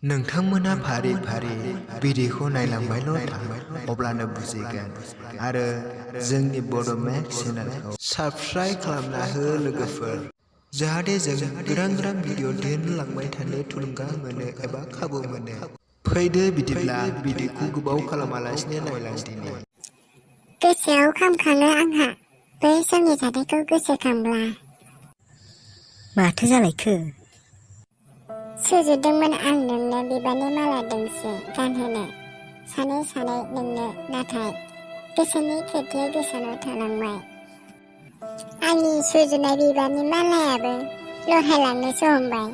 नोंथांमोना फारि फारि भिडिअखौ नायलांबायल' था अब्लानो बुजिगोन आरो जोंनि बड' मेक्स चेनेलखौ साबस्क्राइब खालामना हो लोगोफोर जाहाथे जों गोदान भिडिअ दिहुनलांबाय थानो थुलुंगा मोनो एबा खाबु मोनो। फैदो बिदिब्ला भिडिअखौ गोबाव खालामालासिनो नायलांदिनि। गोसोआव खामखाङो आंहा बै समनि जाथायखौ गोसोखांब्ला। माथो जालायखो? सुजुदोंमोन आं नोंनो बिबारनि माला दोंसे गानहोनो सानै सानै नोंनो, नाथाय गोसोनि खोथाया गोसानाव थालांबाय। आंनि सुजुनाय बिबारनि मालायाबो लरहायलांनोसो हमबाय।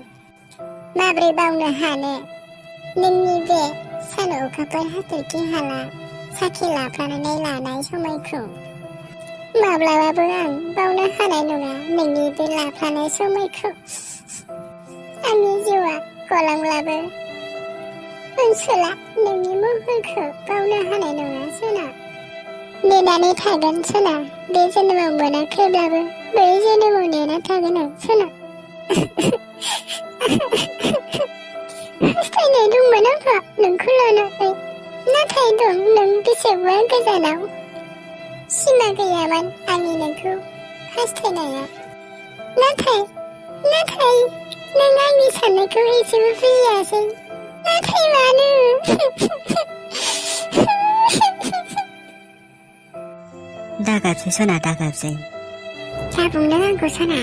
माब्रै बावनो हानो नोंनि बे सान अखाफोर हाथरखि हाला साखि लाफ्लानानै लानाय समायखौ। माब्लाबाबो आं बावनो हानाय नङा नोंनि बे लाफ्लानाय समायखौ। आंनि जिउआ गलांब्लाबो ओनसोला नोंनि महरखौ बावनो हानाय नङा सना। नेनानै थागोन सना, बे जोनोमाव मोनाखैब्लाबो बै जोनोमाव नेना थागोन आं सना। हास्थायनाय दंमोन आंहा नोंखौ लानानै, नाथाय दं नों बेसेबा गोजानाव। सिमा गैयामोन आंनि नोंखौ हास्थायनाया, नाथाय नों आंनि साननायखौ एसेबो बुजियासै। नाथाय मानो? दागाबसै सना, दागाबसै। दा बुंदों आंखौ सना।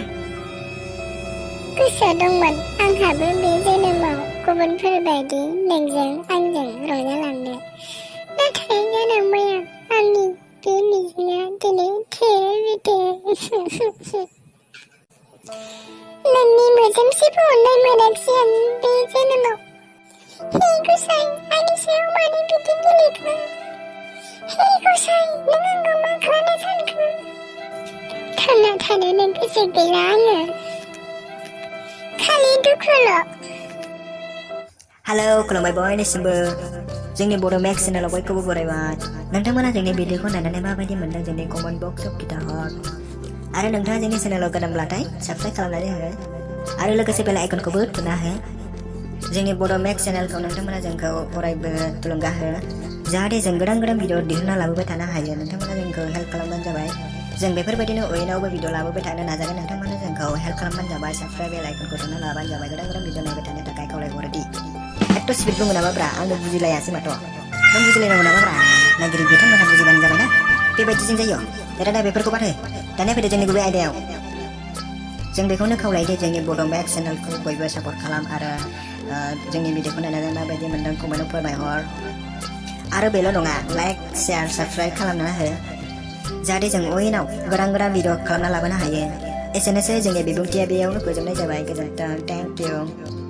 गोसोआव दंमोन आंहाबो बे जोनोमाव गुबुनफोरबायदि नोंजों आंजों रंजालांनो, नाथाय जालांबाय आंनि बे मिजिंआ दिनै थेर बेथेर। नोंनि मोजोमसेबो अननाय मोनाखिसै आं बे जोनोमाव। हे गसाइ, आंनि सायाव मानो बिदि गेलेखो? हे गसाइ, नों आंखौ मा खालामनो सानखो? थांना थानो नों गोसो गैला आङो, खालि दुखुल'। हेलौ, खुलुमबाय बयनिसिमबो। जोंनि बड' मेक्स चेनेलाव बयखौबो बरायबाय। नोंथांमोना जोंनि भिडिअखौ नायनानै माबायदि मोनदों जोंनि कमेन्ट बक्सआव खिन्थाहर। आरो नोंथाङा जोंनि चेनेलाव गोदानब्लाथाय साबस्क्राइब खालामनानै हो आरो लोगोसे बेल आइकनखौबो थुना हो। जोंनि बड' मेक्स चेनेलखौ नोंथांमोना जोंखौ अरायबो थुलुंगा हो, जाहाथे जों गोदान भिडिअ दिहुनना लाबोबाय थानो हायो। नोंथांमोना जोंखौ हेल्प खालामबानो जाबाय। जों बेफोरबायदिनो उइनावबो भिडिअ लाबोबाय थानो नाजागोन। नोंथांमोना जोंखौ हेल्प खालामबानो जाबाय। साबस्क्राइब बेल आइकनखौ थुना लाबानो जाबाय। गोदान भिडिअ नायबाय थानो थाखाय खावलायहरोदि। एथ' स्पिड बुङो नामाब्रा? आंबो बुजिलायासै माथो। नों बुजिलायनांगौ नामाब्रा? नागिरि बिथांमोनहा बुजिबानो जाबाय ना। बेबायदिजों जायो। दाना बेफोरखौ बाथो। दानिया फैदो जोंनि गुबै आयदायाव। जों बेखौनो खावलायोदि जोंनि बड' मेक्स चेनेलखौ बयबो सापर्ट खालाम आरो जोंनि भिडिअखौ नायनानै माबायदि मोनदों कमेन्टआव फोरमायहर। आरो बेल' नङा, लाइक शेयार साबस्क्राइब खालामना हो, जाहाथे जों उइनाव गोदान भिडिअ खालामना लाबोनो हायो। एसेनोसै जोंनि बिबुंथिया बेयावनो फोजोबनाय जाबाय। गोजोन्थों। Thank you.